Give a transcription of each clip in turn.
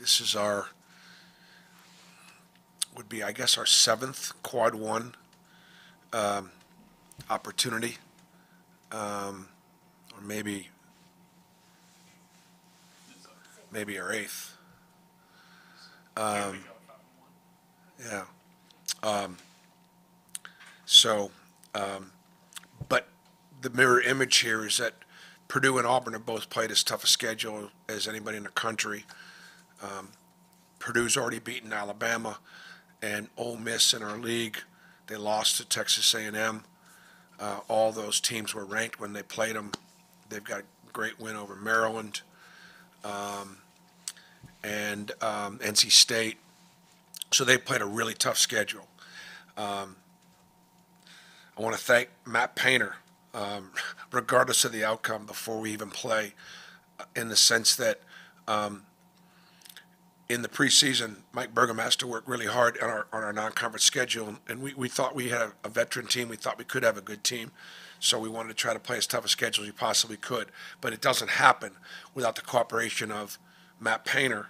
This is our, would be, I guess, our seventh Quad 1 opportunity, or maybe our eighth. Yeah. So, but the mirror image here is that Purdue and Auburn have both played as tough a schedule as anybody in the country. Purdue's already beaten Alabama and Ole Miss in our league. They lost to Texas A&M. All those teams were ranked when they played them. They've got a great win over Maryland and NC State. So they played a really tough schedule. I want to thank Matt Painter, regardless of the outcome, before we even play, in the sense that in the preseason, Mike Burgomaster worked really hard on our non-conference schedule, and we thought we had a veteran team. We thought we could have a good team, so we wanted to try to play as tough a schedule as we possibly could. But it doesn't happen without the cooperation of Matt Painter,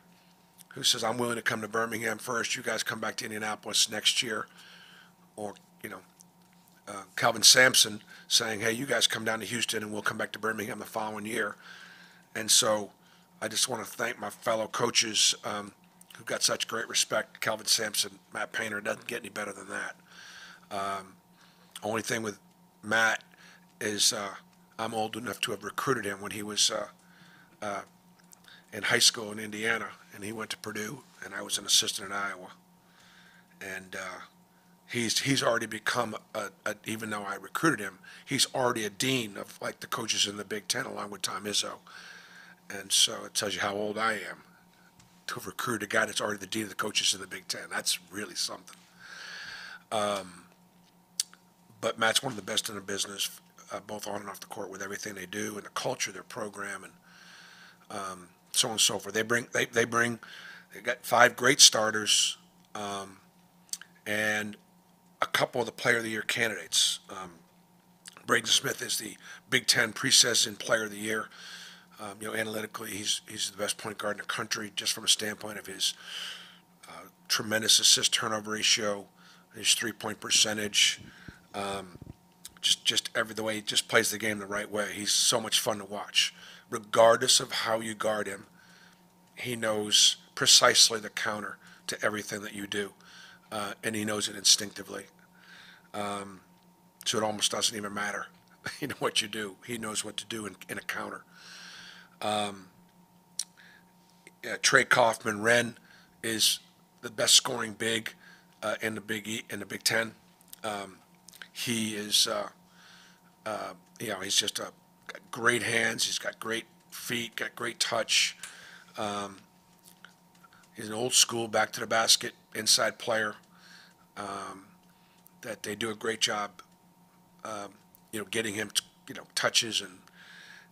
who says, "I'm willing to come to Birmingham first. You guys come back to Indianapolis next year," or Calvin Sampson saying, "Hey, you guys come down to Houston and we'll come back to Birmingham the following year." And so I just want to thank my fellow coaches who've got such great respect. Calvin Sampson, Matt Painter, doesn't get any better than that. Only thing with Matt is I'm old enough to have recruited him when he was in high school in Indiana, and he went to Purdue, and I was an assistant in Iowa. And he's already become even though I recruited him, he's already a dean of like the coaches in the Big Ten, along with Tom Izzo. And so it tells you how old I am to have recruited a guy that's already the dean of the coaches in the Big Ten. That's really something. But Matt's one of the best in the business, both on and off the court, with everything they do and the culture of their program, and so on and so forth. They got 5 great starters, and a couple of the Player of the Year candidates. Braden Smith is the Big Ten preseason Player of the Year. Analytically, he's the best point guard in the country, just from a standpoint of his tremendous assist turnover ratio, his 3-point percentage, just the way he just plays the game the right way. He's so much fun to watch. Regardless of how you guard him, he knows precisely the counter to everything that you do, and he knows it instinctively. So it almost doesn't even matter, what you do. He knows what to do in a counter. Trey Kaufman-Renn is the best scoring big in the Big Ten. He is, he's just got great hands. He's got great feet, got great touch. He's an old school, back to the basket inside player. That they do a great job, getting him, touches,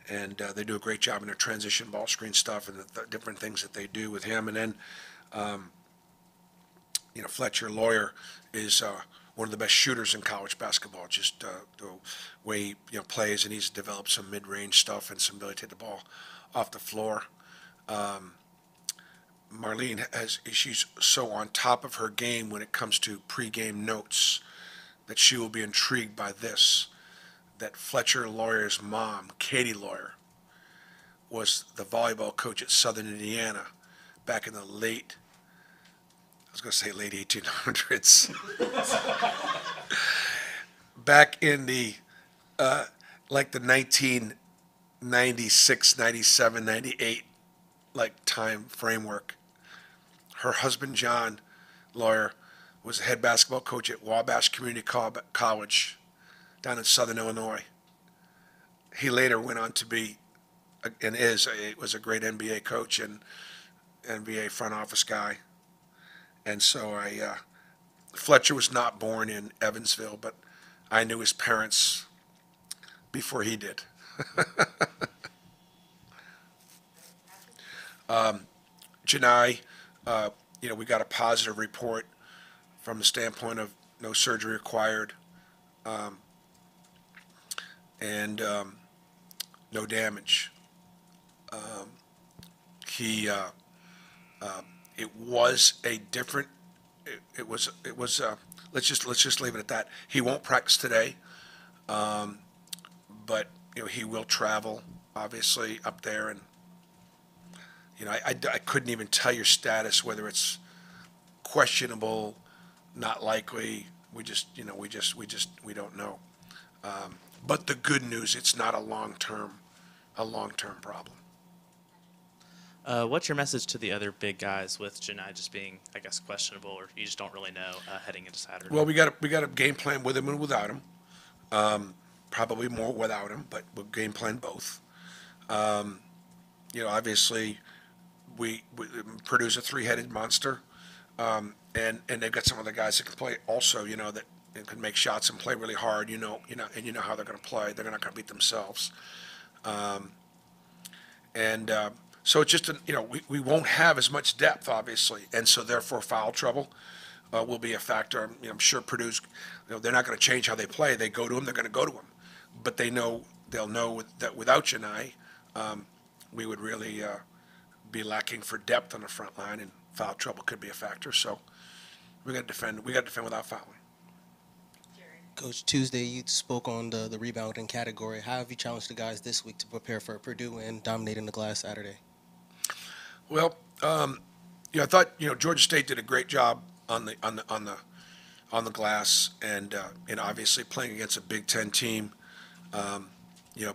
and they do a great job in their transition ball screen stuff and the different things that they do with him. And then, Fletcher Lawyer is one of the best shooters in college basketball. Just the way he plays, and he's developed some mid-range stuff and some ability to take the ball off the floor. Marlene she's so on top of her game when it comes to pregame notes that she will be intrigued by this. That Fletcher Lawyer's mom, Katie Lawyer, was the volleyball coach at Southern Indiana back in the late 1800s. Back in the like the 1996, 97, 98 time framework. Her husband, John Lawyer, was the head basketball coach at Wabash Community College down in Southern Illinois. He later went on to be, and was a great NBA coach and NBA front office guy. And so Fletcher was not born in Evansville, but I knew his parents before he did. Janai, we got a positive report from the standpoint of no surgery required, and no damage. He It was a different. It was. It was. Let's just leave it at that. He won't practice today, but he will travel, obviously, up there, and I couldn't even tell your status, whether it's questionable, not likely. We don't know. But the good news, it's not a long term problem. What's your message to the other big guys with Janai just being, I guess, questionable, or you just don't really know heading into Saturday? Well, we got a game plan with him and without him. Probably more without him, but we'll game plan both. Obviously, we Purdue's a three-headed monster, and they've got some other guys that can play also. That can make shots and play really hard. And how they're going to play. They're not going to beat themselves. So it's just we won't have as much depth, obviously, and so therefore foul trouble will be a factor. I'm sure Purdue's they're not going to change how they play. They go to him, they're going to go to him, but they'll know that without Janai, we would really be lacking for depth on the front line, and foul trouble could be a factor. So we got to defend. We got to defend without fouling. Coach, Tuesday you spoke on the rebounding category. How have you challenged the guys this week to prepare for Purdue and dominating the glass Saturday? Well, I thought Georgia State did a great job on the glass, and obviously playing against a Big Ten team,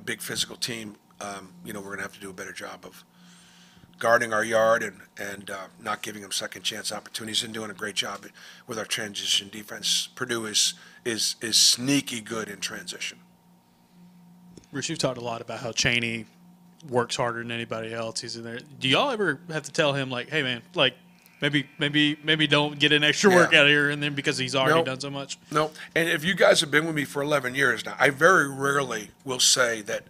big physical team. We're going to have to do a better job of guarding our yard and not giving them second chance opportunities, and doing a great job with our transition defense. Purdue is sneaky good in transition. Bruce, you've talked a lot about how Chaney works harder than anybody else. He's in there. Do y'all ever have to tell him, like, hey man, like maybe don't get an extra work out of here, and then because he's already done so much? No. And if you guys have been with me for 11 years now, I very rarely will say that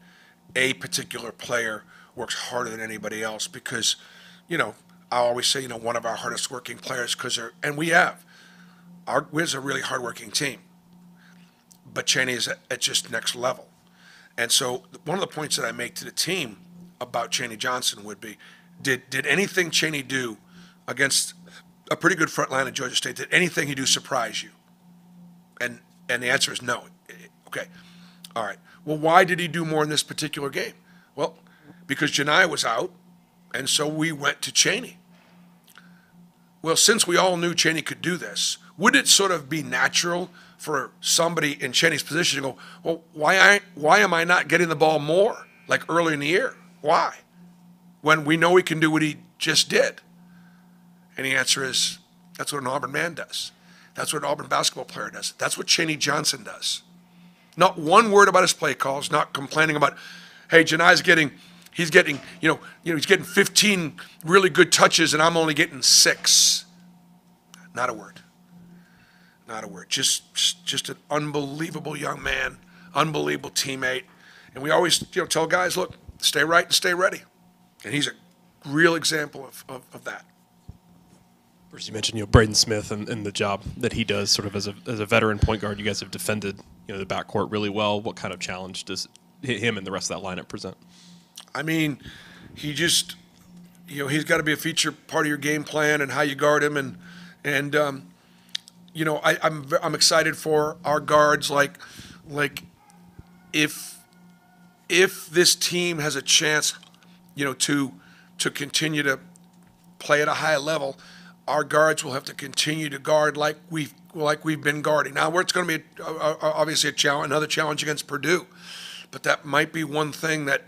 a particular player works harder than anybody else, because I always say one of our hardest working players, we have a really hard working team, but Chaney is at just next level. And so one of the points that I make to the team about Chaney Johnson would be, did anything Chaney do against a pretty good front line at Georgia State, did anything he do surprise you? And the answer is no. Okay. All right. Well, why did he do more in this particular game? Well, because Janai was out, and so we went to Chaney. Well, since we all knew Chaney could do this, would it sort of be natural for somebody in Chaney's position to go, well, why am I not getting the ball more, like early in the year? Why? When we know he can do what he just did. And the answer is, that's what an Auburn man does. That's what an Auburn basketball player does. That's what Chaney Johnson does. Not one word about his play calls, not complaining about, hey, Janai's he's getting 15 really good touches and I'm only getting 6. Not a word. Not a word. Just an unbelievable young man, unbelievable teammate. And we always tell guys, look, stay right and stay ready. And he's a real example of that. First, you mentioned Braden Smith and the job that he does sort of as a veteran point guard. You guys have defended the backcourt really well. What kind of challenge does him and the rest of that lineup present? I mean, he just he's got to be a feature part of your game plan and how you guard him, and I'm excited for our guards. Like if this team has a chance, to continue to play at a high level, our guards will have to continue to guard like we've been guarding. Now, where it's going to be obviously another challenge against Purdue, but that might be one thing that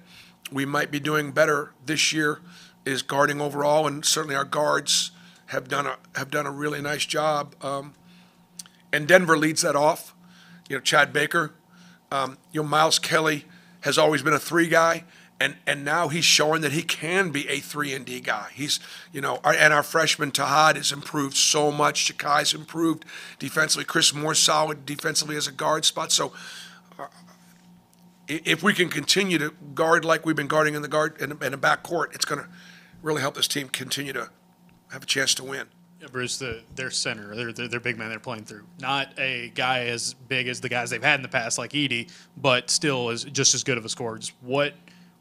we might be doing better this year, is guarding overall, and certainly our guards have done a really nice job. And Denver leads that off. Chad Baker, Miles Kelly has always been a 3 guy. And now he's showing that he can be a 3-and-D guy. He's, and our freshman Tahad has improved so much. Shakai's improved defensively. Chris Moore's solid defensively as a guard spot. So if we can continue to guard like we've been guarding in the backcourt, it's going to really help this team continue to have a chance to win. Yeah, Bruce, their center, their big man they're playing through. Not a guy as big as the guys they've had in the past like Edey, but still is just as good of a scorer.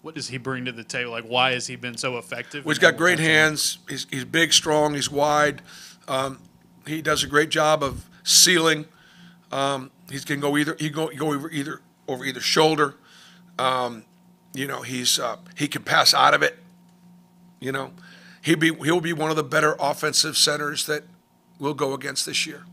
what does he bring to the table? Like, why has he been so effective? Well, he's And got then great we'll- hands. He's big, strong. He's wide. He does a great job of sealing. He can go either. He go over either shoulder. He can pass out of it. He'll be one of the better offensive centers that we'll go against this year.